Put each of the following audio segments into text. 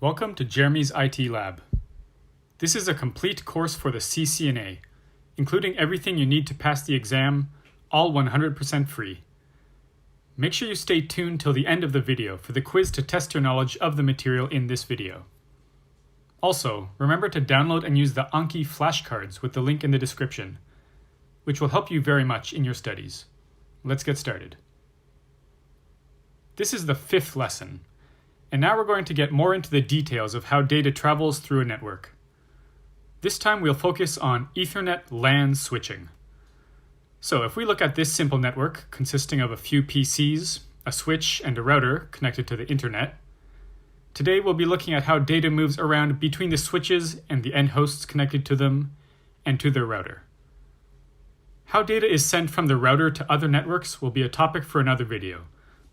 Welcome to Jeremy's IT Lab. This is a complete course for the CCNA, including everything you need to pass the exam, all 100% free. Make sure you stay tuned till the end of the video for the quiz to test your knowledge of the material in this video. Also, remember to download and use the Anki flashcards with the link in the description, which will help you very much in your studies. Let's get started. This is the 5th lesson. And now we're going to get more into the details of how data travels through a network. This time we'll focus on Ethernet LAN switching. So if we look at this simple network consisting of a few PCs, a switch, and a router connected to the internet, today we'll be looking at how data moves around between the switches and the end hosts connected to them and to their router. How data is sent from the router to other networks will be a topic for another video,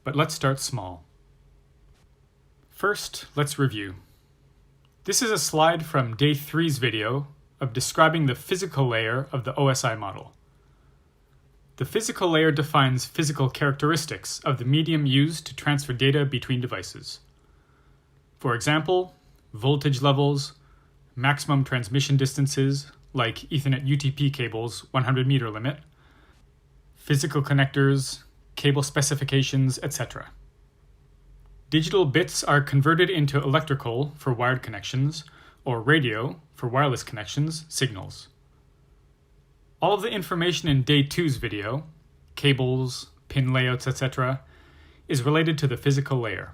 but let's start small. First, let's review. This is a slide from day 3's video of describing the physical layer of the OSI model. The physical layer defines physical characteristics of the medium used to transfer data between devices. For example, voltage levels, maximum transmission distances, like Ethernet UTP cables 100 meter limit, physical connectors, cable specifications, etc. Digital bits are converted into electrical for wired connections, or radio for wireless connections, signals. All of the information in day 2's video, cables, pin layouts, etc., is related to the physical layer.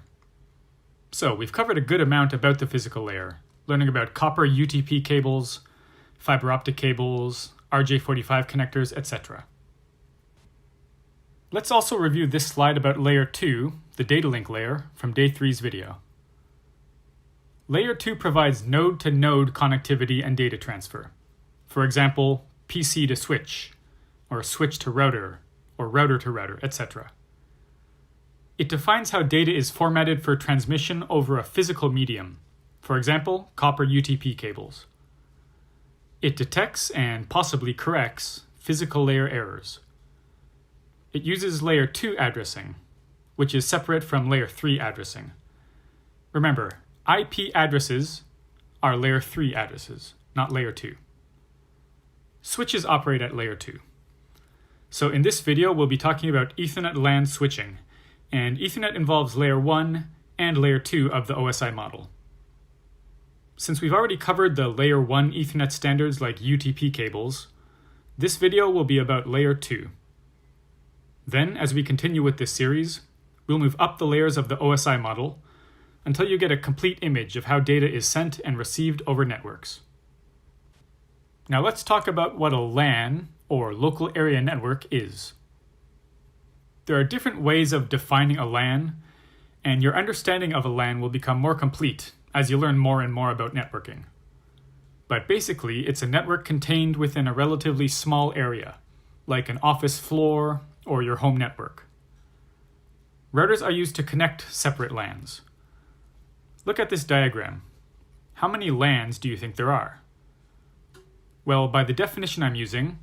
So we've covered a good amount about the physical layer, learning about copper UTP cables, fiber optic cables, RJ45 connectors, etc. Let's also review this slide about layer 2, the data link layer, from day 3's video. Layer 2 provides node-to-node connectivity and data transfer. For example, PC to switch, or switch to router, or router to router, etc. It defines how data is formatted for transmission over a physical medium, for example, copper UTP cables. It detects and possibly corrects physical layer errors. It uses layer 2 addressing, which is separate from layer 3 addressing. Remember, IP addresses are layer 3 addresses, not layer 2. Switches operate at layer 2. So in this video, we'll be talking about Ethernet LAN switching, and Ethernet involves layer 1 and layer 2 of the OSI model. Since we've already covered the layer 1 Ethernet standards like UTP cables, this video will be about layer 2. Then, as we continue with this series, we'll move up the layers of the OSI model until you get a complete image of how data is sent and received over networks. Now let's talk about what a LAN, or local area network, is. There are different ways of defining a LAN, and your understanding of a LAN will become more complete as you learn more and more about networking. But basically, it's a network contained within a relatively small area, like an office floor or your home network. Routers are used to connect separate LANs. Look at this diagram. How many LANs do you think there are? Well, by the definition I'm using,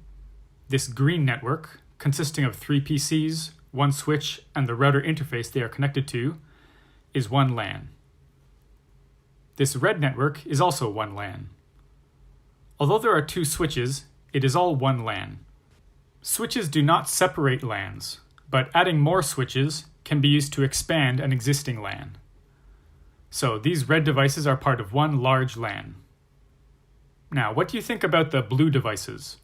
this green network, consisting of 3 PCs, 1 switch, and the router interface they are connected to, is 1 LAN. This red network is also 1 LAN. Although there are 2 switches, it is all 1 LAN. Switches do not separate LANs, but adding more switches can be used to expand an existing LAN. So these red devices are part of 1 large LAN. Now, what do you think about the blue devices?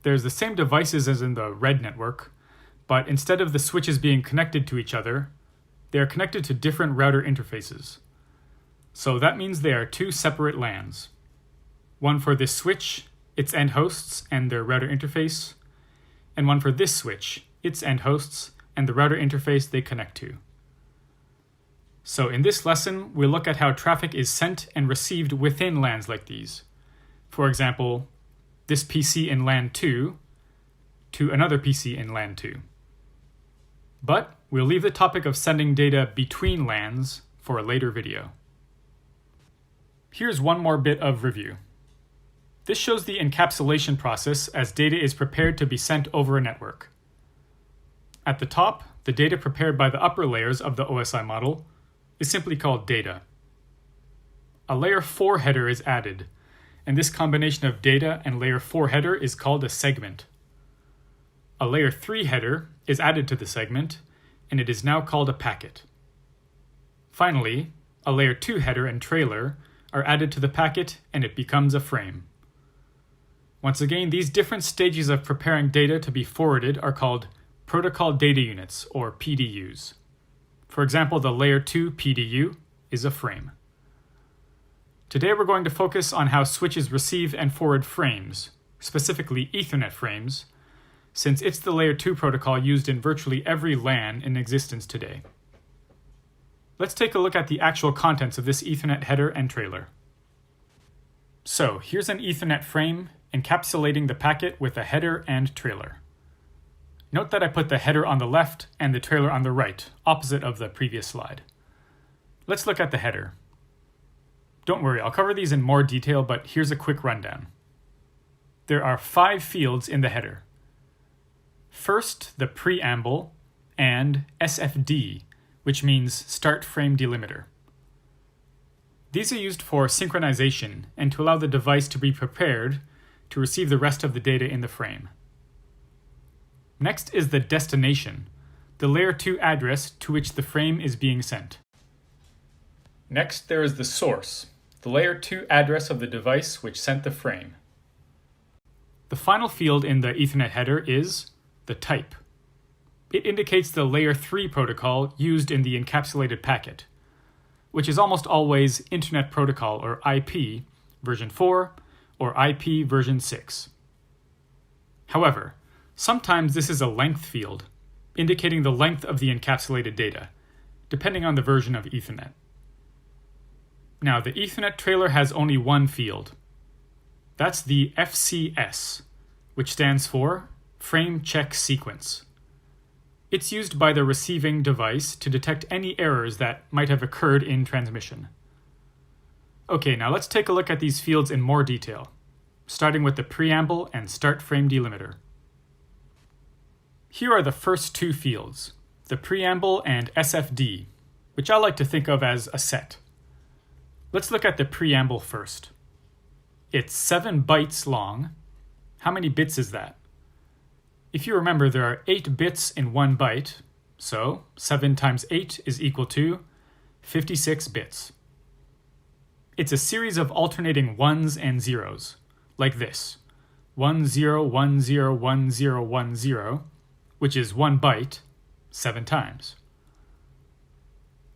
There's the same devices as in the red network, but instead of the switches being connected to each other, they are connected to different router interfaces. So that means they are 2 separate LANs. One for this switch, its end hosts, and their router interface, and one for this switch, its end hosts, and the router interface they connect to. So in this lesson, we'll look at how traffic is sent and received within LANs like these. For example, this PC in LAN 2 to another PC in LAN 2. But we'll leave the topic of sending data between LANs for a later video. Here's one more bit of review. This shows the encapsulation process as data is prepared to be sent over a network. At the top, the data prepared by the upper layers of the OSI model is simply called data. a layer 4 header is added, and this combination of data and layer 4 header is called a segment. A layer 3 header is added to the segment, and it is now called a packet. Finally, a layer 2 header and trailer are added to the packet, and it becomes a frame. Once again, these different stages of preparing data to be forwarded are called protocol data units, or PDUs. For example, the layer 2 PDU is a frame. Today we're going to focus on how switches receive and forward frames, specifically Ethernet frames, since it's the layer 2 protocol used in virtually every LAN in existence today. Let's take a look at the actual contents of this Ethernet header and trailer. So, here's an Ethernet frame encapsulating the packet with a header and trailer. Note that I put the header on the left and the trailer on the right, opposite of the previous slide. Let's look at the header. Don't worry, I'll cover these in more detail, but here's a quick rundown. There are 5 fields in the header. First, the preamble and SFD, which means Start Frame Delimiter. These are used for synchronization and to allow the device to be prepared to receive the rest of the data in the frame. Next is the destination, the layer 2 address to which the frame is being sent. Next, there is the source, the layer 2 address of the device which sent the frame. The final field in the Ethernet header is the type. It indicates the layer 3 protocol used in the encapsulated packet, which is almost always Internet Protocol, or IP, version 4, or IP version 6. However, sometimes this is a length field, indicating the length of the encapsulated data, depending on the version of Ethernet. Now, the Ethernet trailer has only one field. That's the FCS, which stands for Frame Check Sequence. It's used by the receiving device to detect any errors that might have occurred in transmission. Okay, now let's take a look at these fields in more detail, starting with the preamble and Start Frame Delimiter. Here are the first 2 fields, the preamble and SFD, which I like to think of as a set. Let's look at the preamble first. It's 7 bytes long. How many bits is that? If you remember, there are 8 bits in 1 byte, so 7 times 8 is equal to 56 bits. It's a series of alternating 1s and 0s, like this: 10, 10, 10, 10, which is 1 byte, 7 times.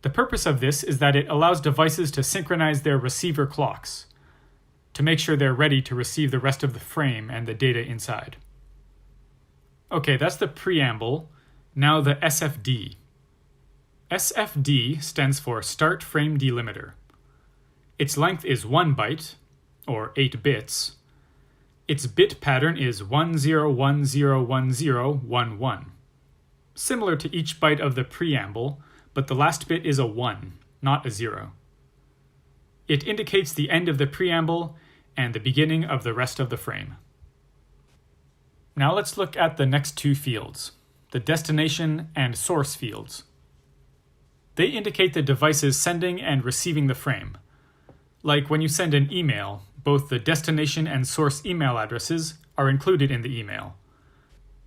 The purpose of this is that it allows devices to synchronize their receiver clocks, to make sure they're ready to receive the rest of the frame and the data inside. Okay, that's the preamble. Now the SFD. SFD stands for Start Frame Delimiter. Its length is 1 byte, or 8 bits. Its bit pattern is 10101011, similar to each byte of the preamble, but the last bit is a 1, not a 0. It indicates the end of the preamble and the beginning of the rest of the frame. Now let's look at the next 2 fields, the destination and source fields. They indicate the devices sending and receiving the frame. Like when you send an email, both the destination and source email addresses are included in the email.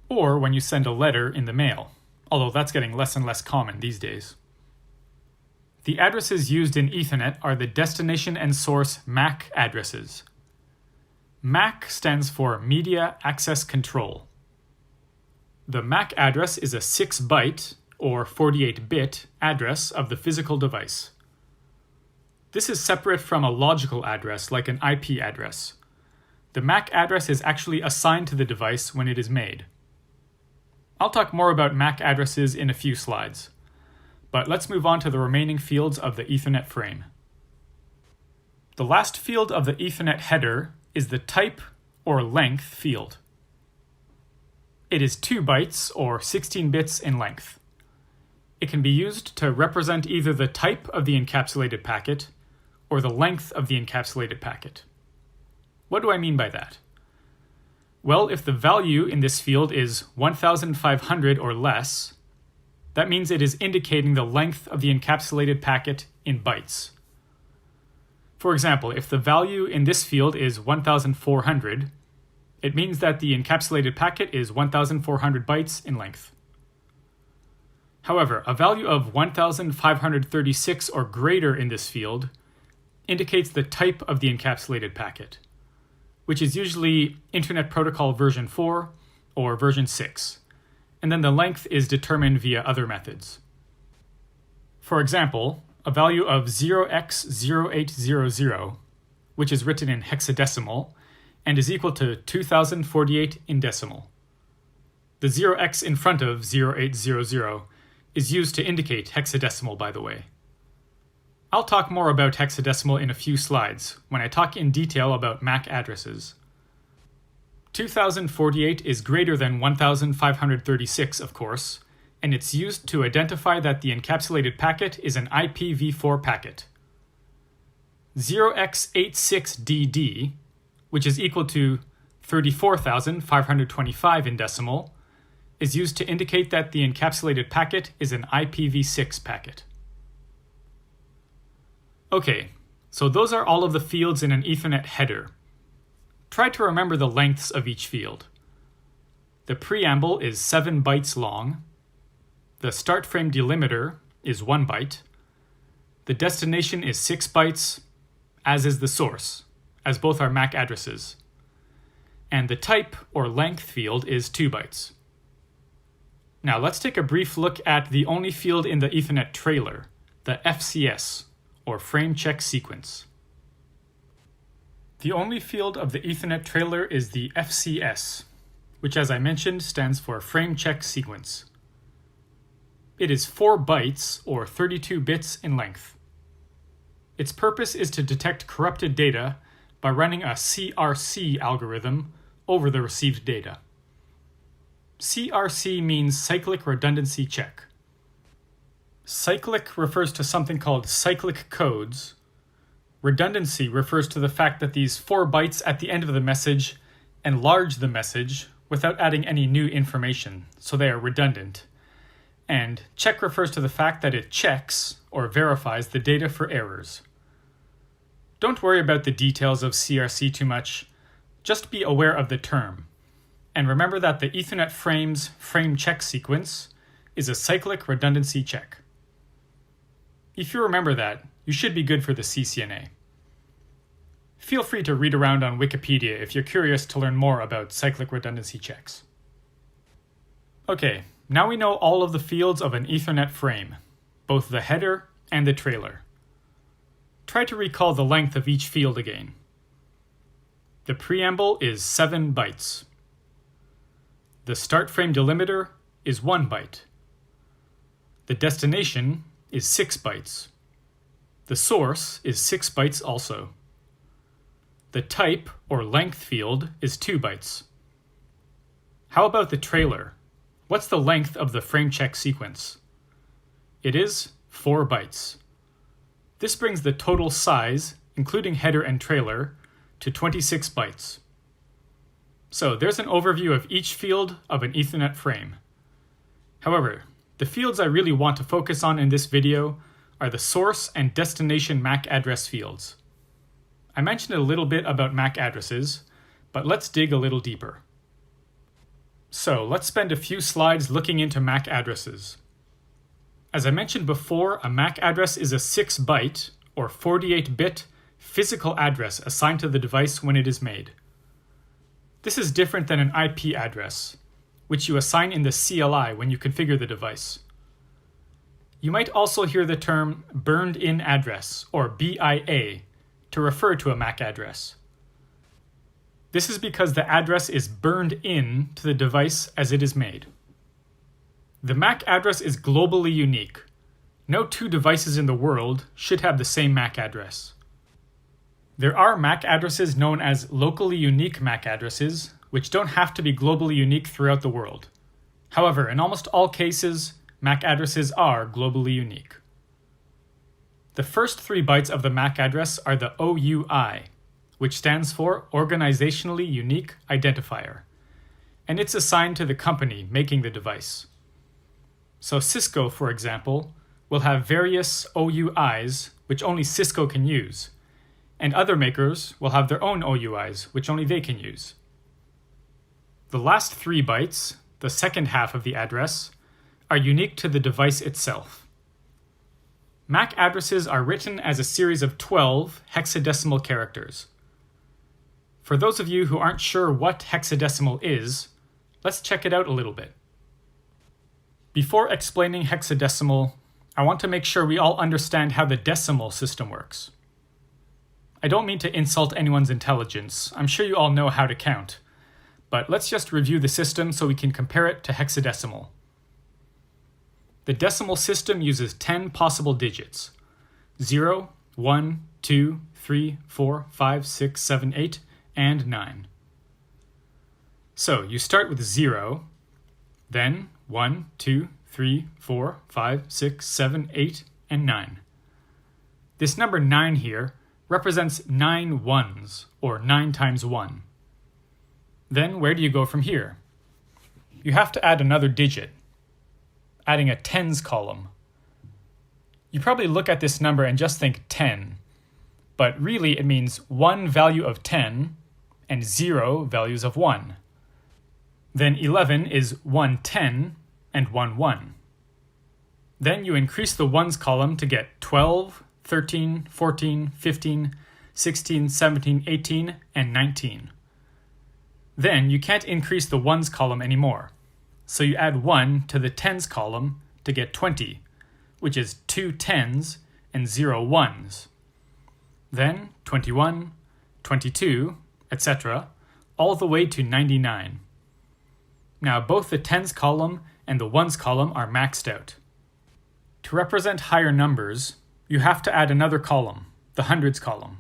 Or when you send a letter in the mail, although that's getting less and less common these days. The addresses used in Ethernet are the destination and source MAC addresses. MAC stands for Media Access Control. The MAC address is a 6-byte, or 48-bit, address of the physical device. This is separate from a logical address like an IP address. The MAC address is actually assigned to the device when it is made. I'll talk more about MAC addresses in a few slides, but let's move on to the remaining fields of the Ethernet frame. The last field of the Ethernet header is the type or length field. It is 2 bytes or 16 bits in length. It can be used to represent either the type of the encapsulated packet or the length of the encapsulated packet. What do I mean by that? Well, if the value in this field is 1500 or less, that means it is indicating the length of the encapsulated packet in bytes. For example, if the value in this field is 1400, it means that the encapsulated packet is 1400 bytes in length. However, a value of 1536 or greater in this field indicates the type of the encapsulated packet, which is usually Internet Protocol version 4 or version 6, and then the length is determined via other methods. For example, a value of 0x0800, which is written in hexadecimal and is equal to 2048 in decimal. The 0x in front of 0800 is used to indicate hexadecimal, by the way. I'll talk more about hexadecimal in a few slides when I talk in detail about MAC addresses. 2048 is greater than 1536, of course, and it's used to identify that the encapsulated packet is an IPv4 packet. 0x86DD, which is equal to 34,525 in decimal, is used to indicate that the encapsulated packet is an IPv6 packet. Okay, so those are all of the fields in an Ethernet header. Try to remember the lengths of each field. The preamble is 7 bytes long. The start frame delimiter is 1 byte. The destination is 6 bytes, as is the source, as both are MAC addresses. And the type or length field is 2 bytes. Now let's take a brief look at the only field in the Ethernet trailer, the FCS, or frame check sequence. The only field of the Ethernet trailer is the FCS, which, as I mentioned, stands for frame check sequence. It is 4 bytes, or 32 bits in length. Its purpose is to detect corrupted data by running a CRC algorithm over the received data. CRC means cyclic redundancy check. Cyclic refers to something called cyclic codes. Redundancy refers to the fact that these 4 bytes at the end of the message enlarge the message without adding any new information, so they are redundant. And check refers to the fact that it checks or verifies the data for errors. Don't worry about the details of CRC too much, just be aware of the term. And remember that the Ethernet frame's frame check sequence is a cyclic redundancy check. If you remember that, you should be good for the CCNA. Feel free to read around on Wikipedia if you're curious to learn more about cyclic redundancy checks. Okay, now we know all of the fields of an Ethernet frame, both the header and the trailer. Try to recall the length of each field again. The preamble is 7 bytes. The start frame delimiter is 1 byte. The destination is 6 bytes. The source is 6 bytes also. The type or length field is 2 bytes. How about the trailer? What's the length of the frame check sequence? It is 4 bytes. This brings the total size, including header and trailer, to 26 bytes. So there's an overview of each field of an Ethernet frame. However, the fields I really want to focus on in this video are the source and destination MAC address fields. I mentioned a little bit about MAC addresses, but let's dig a little deeper. So let's spend a few slides looking into MAC addresses. As I mentioned before, a MAC address is a 6-byte or 48-bit physical address assigned to the device when it is made. This is different than an IP address, which you assign in the CLI when you configure the device. You might also hear the term burned-in address, or BIA, to refer to a MAC address. This is because the address is burned in to the device as it is made. The MAC address is globally unique. No 2 devices in the world should have the same MAC address. There are MAC addresses known as locally unique MAC addresses, which don't have to be globally unique throughout the world. However, in almost all cases, MAC addresses are globally unique. The first 3 bytes of the MAC address are the OUI, which stands for Organizationally Unique Identifier, and it's assigned to the company making the device. So Cisco, for example, will have various OUIs which only Cisco can use, and other makers will have their own OUIs, which only they can use. The last 3 bytes, the second half of the address, are unique to the device itself. MAC addresses are written as a series of 12 hexadecimal characters. For those of you who aren't sure what hexadecimal is, let's check it out a little bit. Before explaining hexadecimal, I want to make sure we all understand how the decimal system works. I don't mean to insult anyone's intelligence. I'm sure you all know how to count. But let's just review the system so we can compare it to hexadecimal. The decimal system uses 10 possible digits: 0, 1, 2, 3, 4, 5, 6, 7, 8, and 9. So you start with 0, then 1, 2, 3, 4, 5, 6, 7, 8, and 9. This number 9 here represents 9 ones, or 9 times 1. Then where do you go from here? You have to add another digit, adding a tens column. You probably look at this number and just think 10, but really it means 1 value of 10 and 0 values of 1. Then 11 is 1 10 and 1 1. Then you increase the ones column to get 12, 13, 14, 15, 16, 17, 18, and 19. Then you can't increase the ones column anymore, so you add 1 to the tens column to get 20, which is 2 tens and 0 ones. Then 21, 22, etc., all the way to 99. Now both the tens column and the ones column are maxed out. To represent higher numbers, you have to add another column, the hundreds column.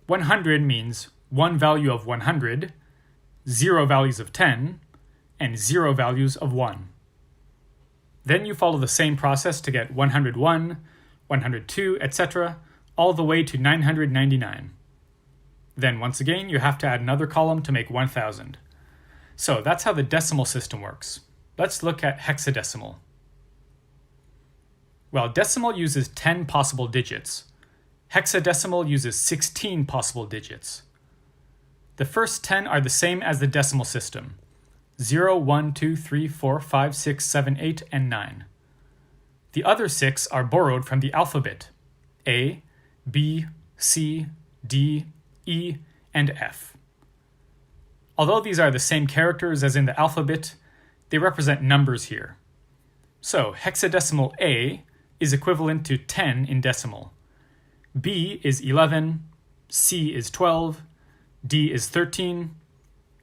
100 means 1 value of 100, 0 values of 10, and 0 values of 1. Then you follow the same process to get 101, 102, etc., all the way to 999. Then once again, you have to add another column to make 1000. So that's how the decimal system works. Let's look at hexadecimal. While decimal uses 10 possible digits, hexadecimal uses 16 possible digits. The first 10 are the same as the decimal system: 0, 1, 2, 3, 4, 5, 6, 7, 8, and 9. The other 6 are borrowed from the alphabet: A, B, C, D, E, and F. Although these are the same characters as in the alphabet, they represent numbers here. So hexadecimal A is equivalent to 10 in decimal. B is 11, C is 12, D is 13,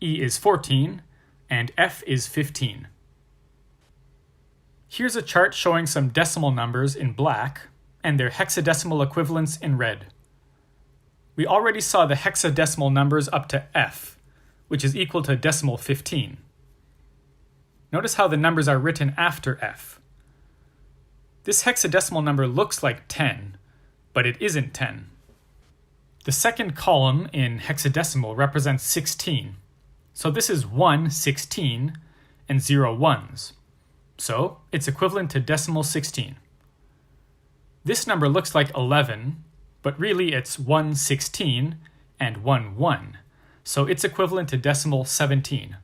E is 14, and F is 15. Here's a chart showing some decimal numbers in black and their hexadecimal equivalents in red. We already saw the hexadecimal numbers up to F, which is equal to decimal 15. Notice how the numbers are written after F. This hexadecimal number looks like 10, but it isn't 10. The second column in hexadecimal represents 16. So this is 1 16 and 0 ones. So it's equivalent to decimal 16. This number looks like 11, but really it's 1 16 and 1 1. So it's equivalent to decimal 17.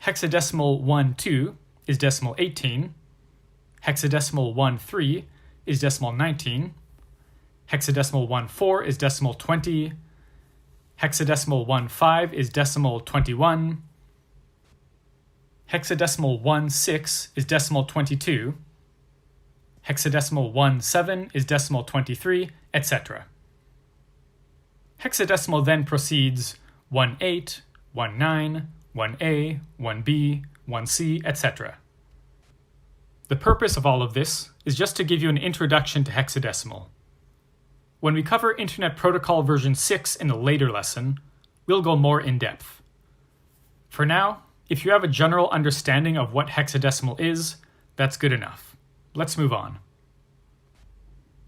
Hexadecimal 1 2 is decimal 18. Hexadecimal 1 3 is decimal 19. Hexadecimal 1 4 is decimal 20. Hexadecimal 1 5 is decimal 21. Hexadecimal 1 6 is decimal 22. Hexadecimal 1 7 is decimal 23, etc. Hexadecimal then proceeds 1 8, 1 9, 1A, 1B, 1C, etc. The purpose of all of this is just to give you an introduction to hexadecimal. When we cover Internet Protocol version 6 in a later lesson, we'll go more in depth. For now, if you have a general understanding of what hexadecimal is, that's good enough. Let's move on.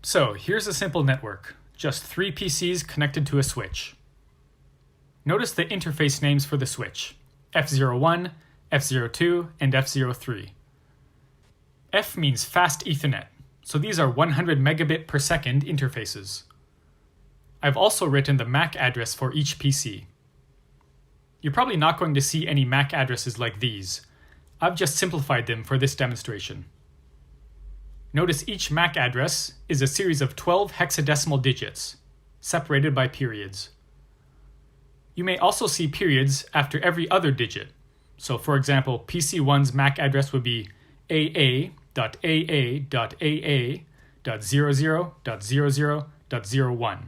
So here's a simple network, just 3 PCs connected to a switch. Notice the interface names for the switch: F01, F02, and F03. F means fast Ethernet, so these are 100 megabit per second interfaces. I've also written the MAC address for each PC. You're probably not going to see any MAC addresses like these. I've just simplified them for this demonstration. Notice each MAC address is a series of 12 hexadecimal digits, separated by periods. You may also see periods after every other digit. So for example, PC1's MAC address would be AA.AA.AA.00.00.01.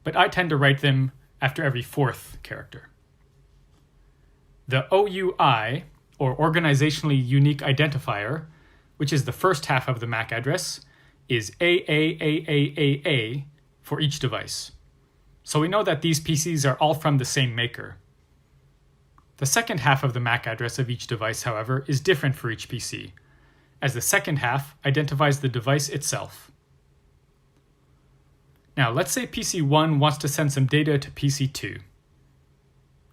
But I tend to write them after every fourth character. The OUI, or Organizationally Unique Identifier, which is the first half of the MAC address, is AAAAAA for each device. So we know that these PCs are all from the same maker. The second half of the MAC address of each device, however, is different for each PC, as the second half identifies the device itself. Now, let's say PC1 wants to send some data to PC2.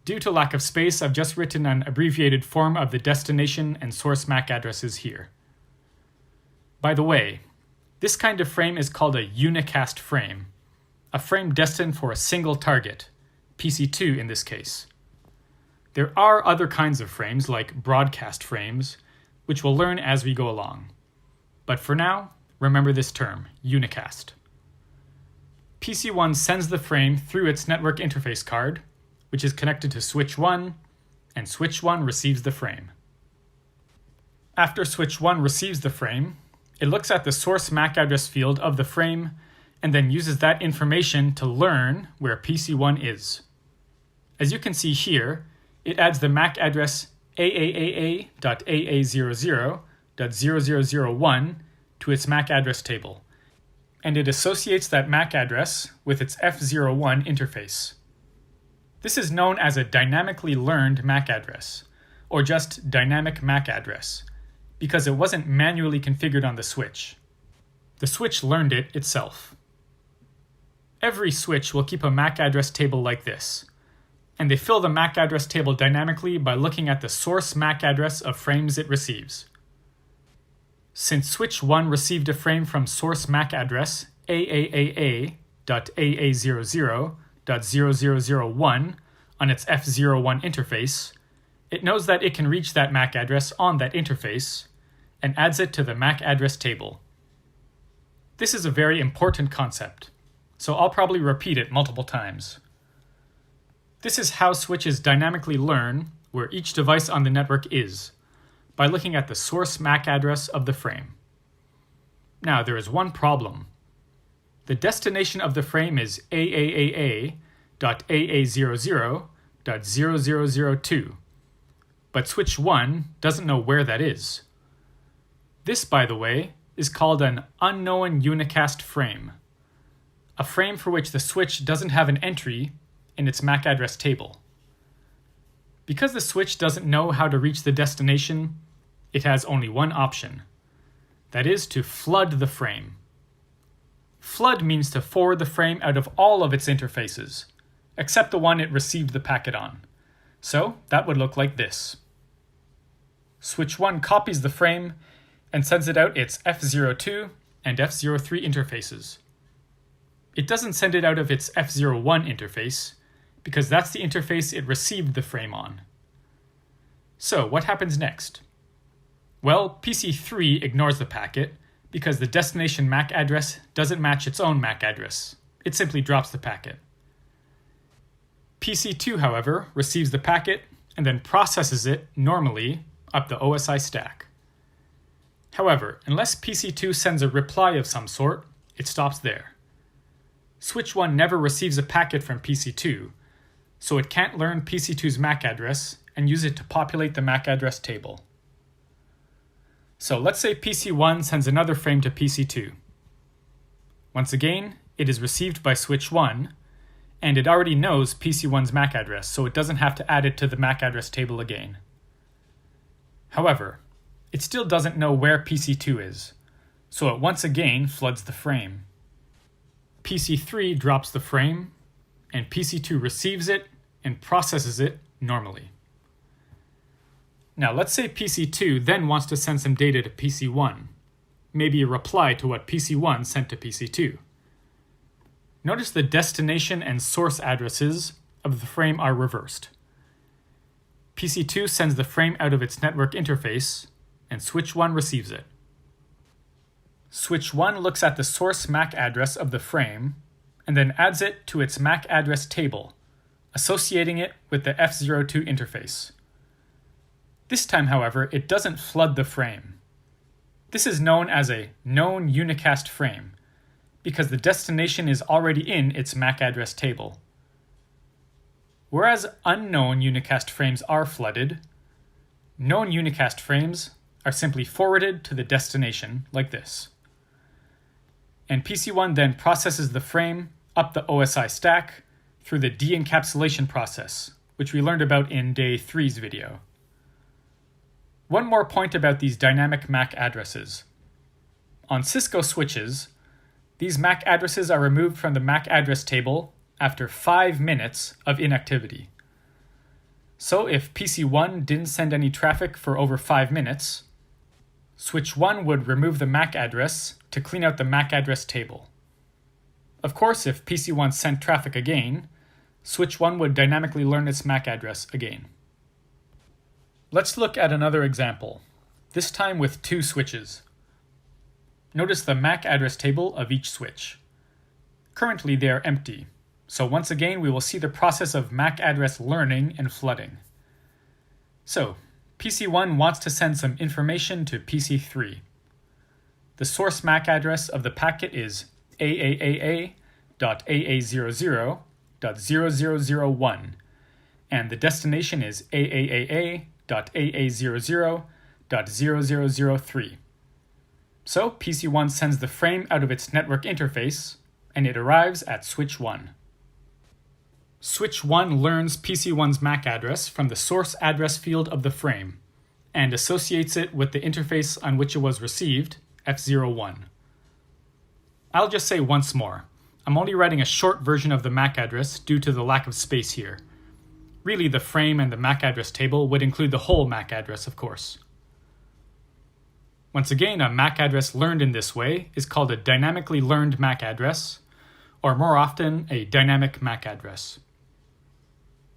Due to lack of space, I've just written an abbreviated form of the destination and source MAC addresses here. By the way, this kind of frame is called a unicast frame, a frame destined for a single target, PC2 in this case. There are other kinds of frames, like broadcast frames, which we'll learn as we go along. But for now, remember this term, unicast. PC1 sends the frame through its network interface card, which is connected to switch 1, and switch 1 receives the frame. After switch 1 receives the frame, it looks at the source MAC address field of the frame and then uses that information to learn where PC1 is. As you can see here, it adds the MAC address AAAA.AA00.0001 to its MAC address table, and it associates that MAC address with its F01 interface. This is known as a dynamically learned MAC address, or just dynamic MAC address, because it wasn't manually configured on the switch. The switch learned it itself. Every switch will keep a MAC address table like this, and they fill the MAC address table dynamically by looking at the source MAC address of frames it receives. Since switch 1 received a frame from source MAC address AAAA.AA00.0001 on its F01 interface, it knows that it can reach that MAC address on that interface and adds it to the MAC address table. This is a very important concept, so I'll probably repeat it multiple times. This is how switches dynamically learn where each device on the network is, by looking at the source MAC address of the frame. Now, there is one problem. The destination of the frame is AAAA.AA00.0002, but switch 1 doesn't know where that is. This, by the way, is called an unknown unicast frame, a frame for which the switch doesn't have an entry in its MAC address table. Because the switch doesn't know how to reach the destination, it has only one option. That is to flood the frame. Flood means to forward the frame out of all of its interfaces, except the one it received the packet on. So that would look like this. Switch 1 copies the frame and sends it out its F02 and F03 interfaces. It doesn't send it out of its F01 interface, because that's the interface it received the frame on. So what happens next? Well, PC3 ignores the packet because the destination MAC address doesn't match its own MAC address. It simply drops the packet. PC2, however, receives the packet and then processes it normally up the OSI stack. However, unless PC2 sends a reply of some sort, it stops there. Switch 1 never receives a packet from PC2, so it can't learn PC2's MAC address and use it to populate the MAC address table. So let's say PC1 sends another frame to PC2. Once again, it is received by switch 1, and it already knows PC1's MAC address, so it doesn't have to add it to the MAC address table again. However, it still doesn't know where PC2 is, so it once again floods the frame. PC3 drops the frame, and PC2 receives it and processes it normally. Now let's say PC2 then wants to send some data to PC1, maybe a reply to what PC1 sent to PC2. Notice the destination and source addresses of the frame are reversed. PC2 sends the frame out of its network interface, and switch 1 receives it. Switch 1 looks at the source MAC address of the frame, and then adds it to its MAC address table, associating it with the F02 interface. This time, however, it doesn't flood the frame. This is known as a known unicast frame, because the destination is already in its MAC address table. Whereas unknown unicast frames are flooded, known unicast frames are simply forwarded to the destination like this. And PC1 then processes the frame up the OSI stack through the de-encapsulation process, which we learned about in Day 3's video. One more point about these dynamic MAC addresses. On Cisco switches, these MAC addresses are removed from the MAC address table after 5 minutes of inactivity. So if PC1 didn't send any traffic for over 5 minutes, switch 1 would remove the MAC address to clean out the MAC address table. Of course, if PC1 sent traffic again, switch 1 would dynamically learn its MAC address again. Let's look at another example, this time with 2 switches. Notice the MAC address table of each switch. Currently they are empty, so once again we will see the process of MAC address learning and flooding. So, PC1 wants to send some information to PC3. The source MAC address of the packet is AAAA.AA00.0001, and the destination is AAAA.AA00.0003. So PC1 sends the frame out of its network interface, and it arrives at switch 1. Switch 1 learns PC1's MAC address from the source address field of the frame, and associates it with the interface on which it was received, F01. I'll just say once more, I'm only writing a short version of the MAC address due to the lack of space here. Really, the frame and the MAC address table would include the whole MAC address, of course. Once again, a MAC address learned in this way is called a dynamically learned MAC address, or more often, a dynamic MAC address.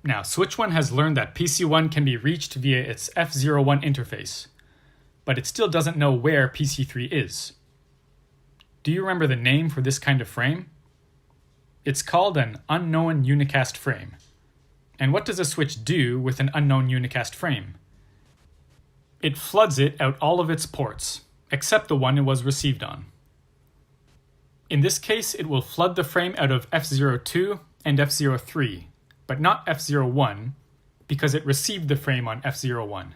Now, switch 1 has learned that PC1 can be reached via its F01 interface, but it still doesn't know where PC3 is. Do you remember the name for this kind of frame? It's called an unknown unicast frame. And what does a switch do with an unknown unicast frame? It floods it out all of its ports, except the one it was received on. In this case, it will flood the frame out of F02 and F03, but not F01, because it received the frame on F01.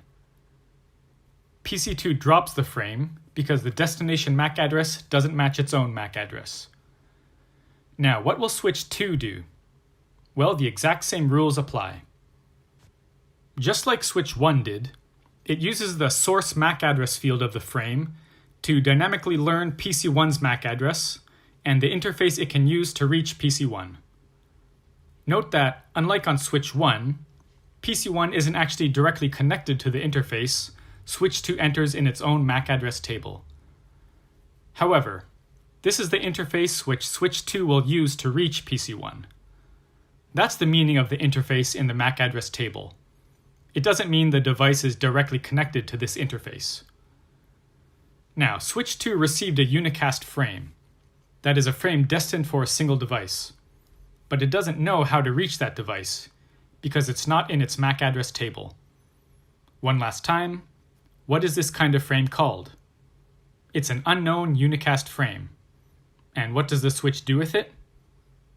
PC2 drops the frame because the destination MAC address doesn't match its own MAC address. Now, what will switch 2 do? Well, the exact same rules apply. Just like switch 1 did, it uses the source MAC address field of the frame to dynamically learn PC1's MAC address and the interface it can use to reach PC1. Note that, unlike on switch 1, PC1 isn't actually directly connected to the interface switch 2 enters in its own MAC address table. However, this is the interface which switch 2 will use to reach PC1. That's the meaning of the interface in the MAC address table. It doesn't mean the device is directly connected to this interface. Now, switch 2 received a unicast frame. That is a frame destined for a single device. But it doesn't know how to reach that device, because it's not in its MAC address table. One last time, what is this kind of frame called? It's an unknown unicast frame. And what does the switch do with it?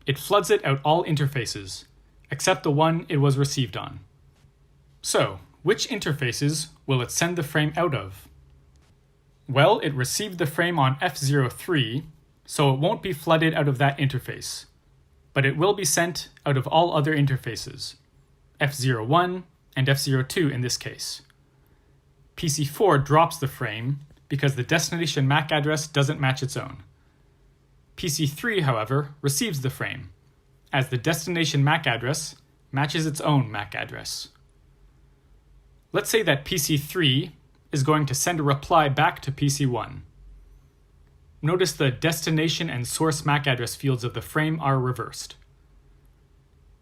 It floods it out all interfaces, except the one it was received on. So, which interfaces will it send the frame out of? Well, it received the frame on F03, so it won't be flooded out of that interface. But it will be sent out of all other interfaces, F01 and F02 in this case. PC4 drops the frame because the destination MAC address doesn't match its own. PC3, however, receives the frame, as the destination MAC address matches its own MAC address. Let's say that PC3 is going to send a reply back to PC1. notice the destination and source MAC address fields of the frame are reversed.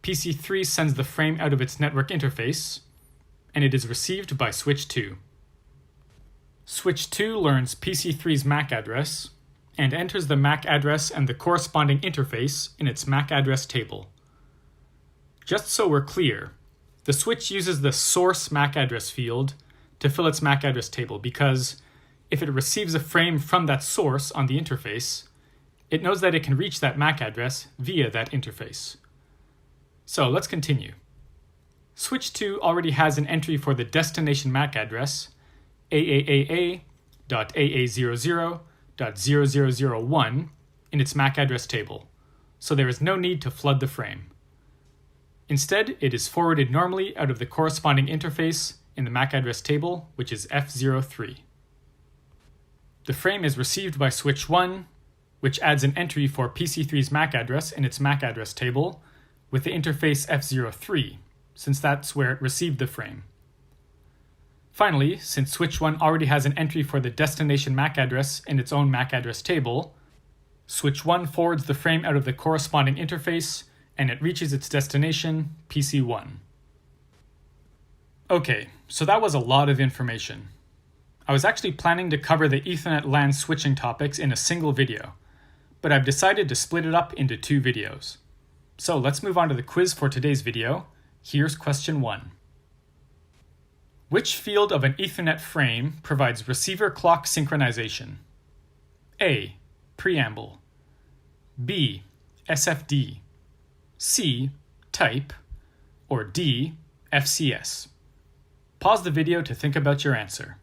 PC3 sends the frame out of its network interface, and it is received by switch 2. Switch 2 learns PC3's MAC address and enters the MAC address and the corresponding interface in its MAC address table. Just so we're clear, the switch uses the source MAC address field to fill its MAC address table because if it receives a frame from that source on the interface, it knows that it can reach that MAC address via that interface. So let's continue. Switch 2 already has an entry for the destination MAC address, AAAA.AA00.0001 in its MAC address table, so there is no need to flood the frame. Instead, it is forwarded normally out of the corresponding interface in the MAC address table, which is F03. The frame is received by switch 1, which adds an entry for PC3's MAC address in its MAC address table with the interface F03, since that's where it received the frame. Finally, since switch 1 already has an entry for the destination MAC address in its own MAC address table, switch 1 forwards the frame out of the corresponding interface and it reaches its destination, PC1. Okay, so that was a lot of information. I was actually planning to cover the Ethernet LAN switching topics in a single video, but I've decided to split it up into 2 videos. So let's move on to the quiz for today's video. Here's question 1. Which field of an Ethernet frame provides receiver clock synchronization? A. Preamble. B. SFD. C. Type. Or D. FCS. Pause the video to think about your answer.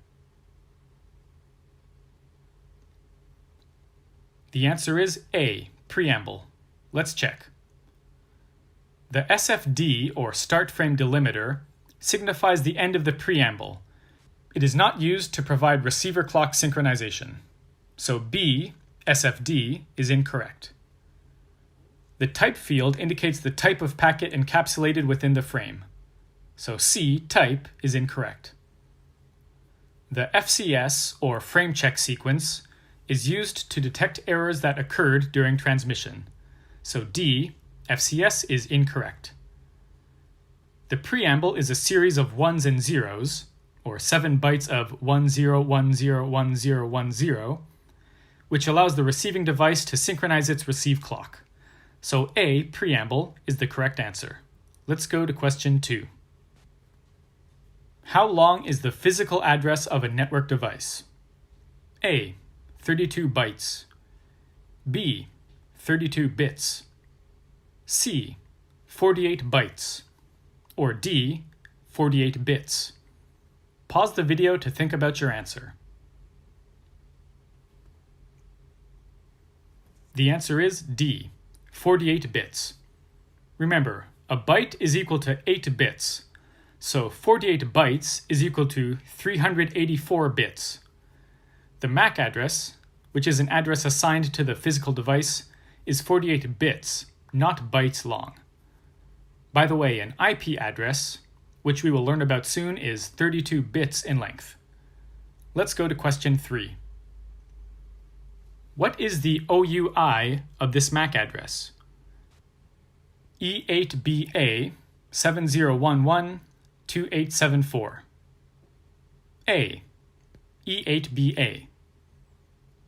The answer is A. Preamble. Let's check. The SFD, or start frame delimiter, signifies the end of the preamble. It is not used to provide receiver clock synchronization. So B, SFD, is incorrect. The type field indicates the type of packet encapsulated within the frame. So C, type, is incorrect. The FCS, or frame check sequence, is used to detect errors that occurred during transmission. So D, FCS, is incorrect. The preamble is a series of ones and zeros, or 7 bytes of 10101010, which allows the receiving device to synchronize its receive clock. So A, preamble, is the correct answer. Let's go to question 2. How long is the physical address of a network device? A. 32 bytes. B. 32 bits. C. 48 bytes. Or D. 48 bits. Pause the video to think about your answer. The answer is D. 48 bits. Remember, a byte is equal to 8 bits, so 48 bytes is equal to 384 bits. The MAC address, which is an address assigned to the physical device, is 48 bits, not bytes long. By the way, an IP address, which we will learn about soon, is 32 bits in length. Let's go to question 3. What is the OUI of this MAC address? E8BA 70112874. A. E8BA.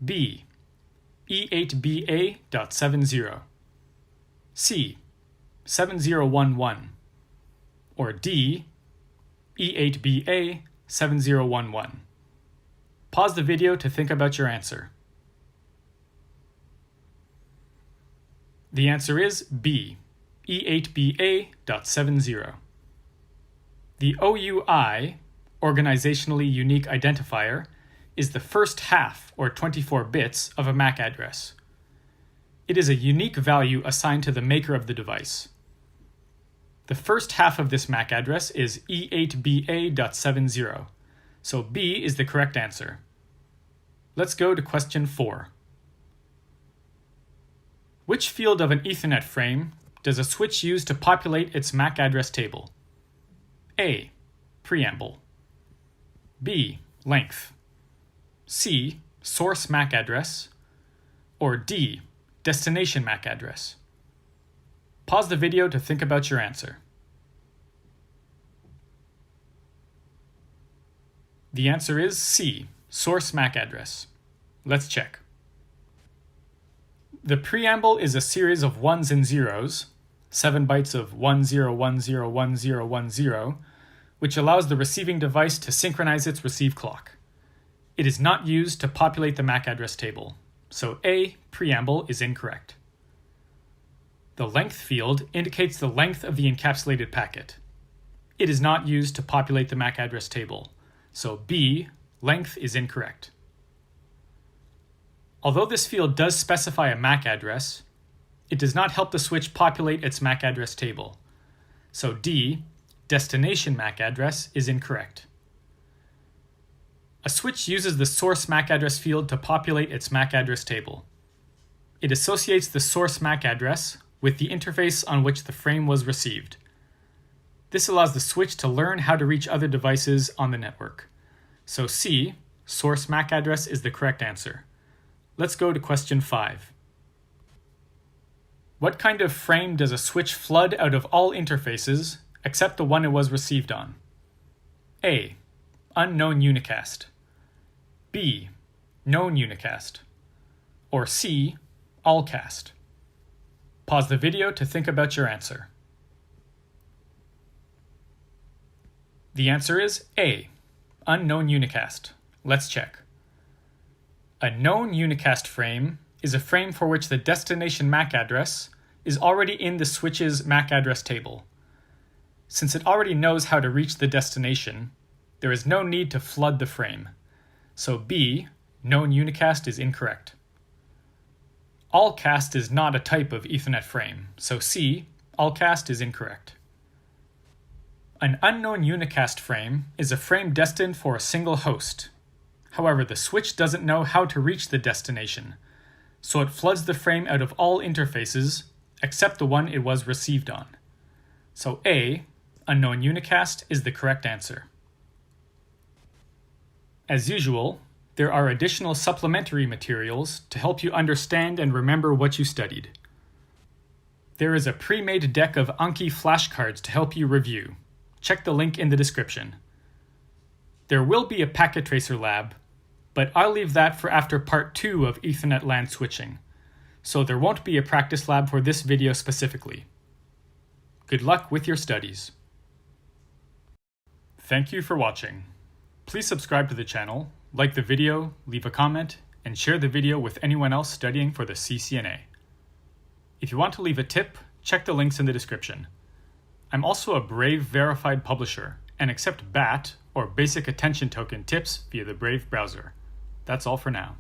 B. E8BA.70. C. 7011. Or D. E8BA 7011. Pause the video to think about your answer. The answer is B. E8BA.70. The OUI, organizationally unique identifier, is the first half, or 24 bits, of a MAC address. It is a unique value assigned to the maker of the device. The first half of this MAC address is E8BA.70, so B is the correct answer. Let's go to question 4. Which field of an Ethernet frame does a switch use to populate its MAC address table? A. Preamble. B. Length. C. Source MAC address. Or D, destination MAC address? Pause the video to think about your answer. The answer is C, source MAC address. Let's check. The preamble is a series of ones and zeros, 7 bytes of 10101010, which allows the receiving device to synchronize its receive clock. It is not used to populate the MAC address table, so A, preamble, is incorrect. The length field indicates the length of the encapsulated packet. It is not used to populate the MAC address table, so B, length, is incorrect. Although this field does specify a MAC address, it does not help the switch populate its MAC address table, so D, destination MAC address, is incorrect. A switch uses the source MAC address field to populate its MAC address table. It associates the source MAC address with the interface on which the frame was received. This allows the switch to learn how to reach other devices on the network. So C, source MAC address, is the correct answer. Let's go to question 5. What kind of frame does a switch flood out of all interfaces except the one it was received on? A, unknown unicast. B, known unicast. Or C, all cast. Pause the video to think about your answer. The answer is A, unknown unicast. Let's check. A known unicast frame is a frame for which the destination MAC address is already in the switch's MAC address table. Since it already knows how to reach the destination, there is no need to flood the frame. So B, known unicast, is incorrect. All cast is not a type of Ethernet frame, so C, all cast, is incorrect. An unknown unicast frame is a frame destined for a single host. However, the switch doesn't know how to reach the destination, so it floods the frame out of all interfaces except the one it was received on. So A, unknown unicast, is the correct answer. As usual, there are additional supplementary materials to help you understand and remember what you studied. There is a pre-made deck of Anki flashcards to help you review. Check the link in the description. There will be a packet tracer lab, but I'll leave that for after part 2 of Ethernet LAN switching, so there won't be a practice lab for this video specifically. Good luck with your studies. Thank you for watching. Please subscribe to the channel, like the video, leave a comment, and share the video with anyone else studying for the CCNA. If you want to leave a tip, check the links in the description. I'm also a Brave verified publisher and accept BAT, or Basic Attention Token, tips via the Brave browser. That's all for now.